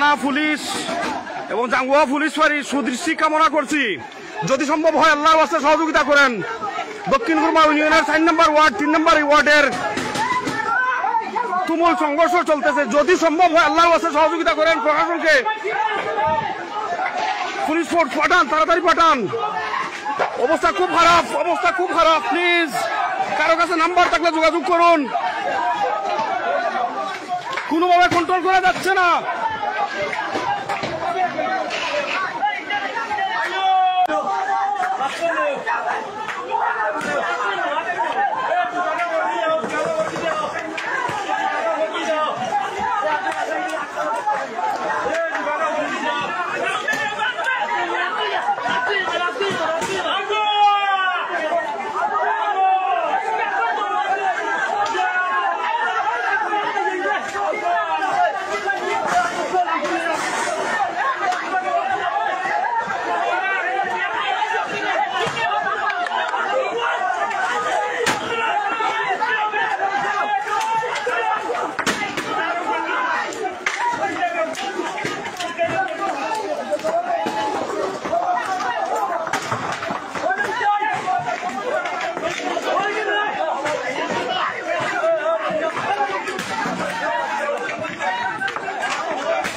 থানা পুলিশ এবং জাঙ্গুয়া পুলিশ ফাঁড়ি সুদৃষ্টি কামনা করছি, যদি সম্ভব হয় আল্লাহর ওয়াস্তে সহযোগিতা করেন। দক্ষিণ কুরমা ইউনিয়নের 4 নম্বর ওয়ার্ড 3 নম্বর ওয়ার্ডের তুমুল সংঘর্ষ চলতেছে, যদি সম্ভব হয় আল্লাহর ওয়াস্তে সহযোগিতা করেন। প্রশাসনকে পুলিশ ফোর্স পাঠান, তাড়াতাড়ি পাঠান। অবস্থা খুব খারাপ, অবস্থা খুব খারাপ। প্লিজ কারো কাছে নাম্বার থাকলে যোগাযোগ করুন। কোনোভাবে কন্ট্রোল করা যাচ্ছে না।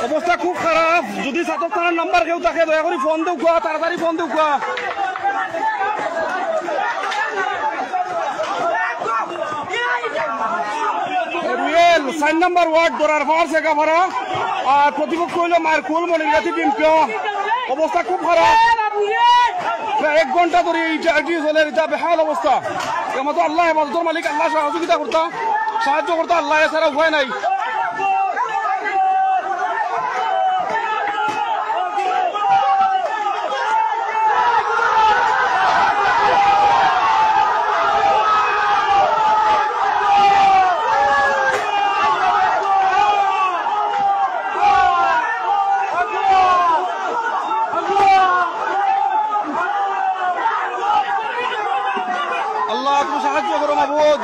অবস্থা খুব খারাপ। যদি ছাত্র থানার নাম্বার কেউ থাকে দয়া করে ফোন দেও, তাড়াতাড়ি ফোন দেও। রুয়েল 4 নম্বর ওয়ার্ড দরার ফার শেখাপাড়া, আর প্রতিপক্ষ হইল মারকুল মনিরাতি টিমকে। অবস্থা খুব খারাপ, 1 ঘন্টা ধরে এই চলে, এটা বেহাল অবস্থা। এমতো আল্লাহ হেফাজতের মালিক, আল্লাহ সহযোগিতা করতা, সাহায্য করতা, আল্লাহ এছাড়া উপায় নাই। আল্লাহ তুমি সাহায্য করো মাবুদ।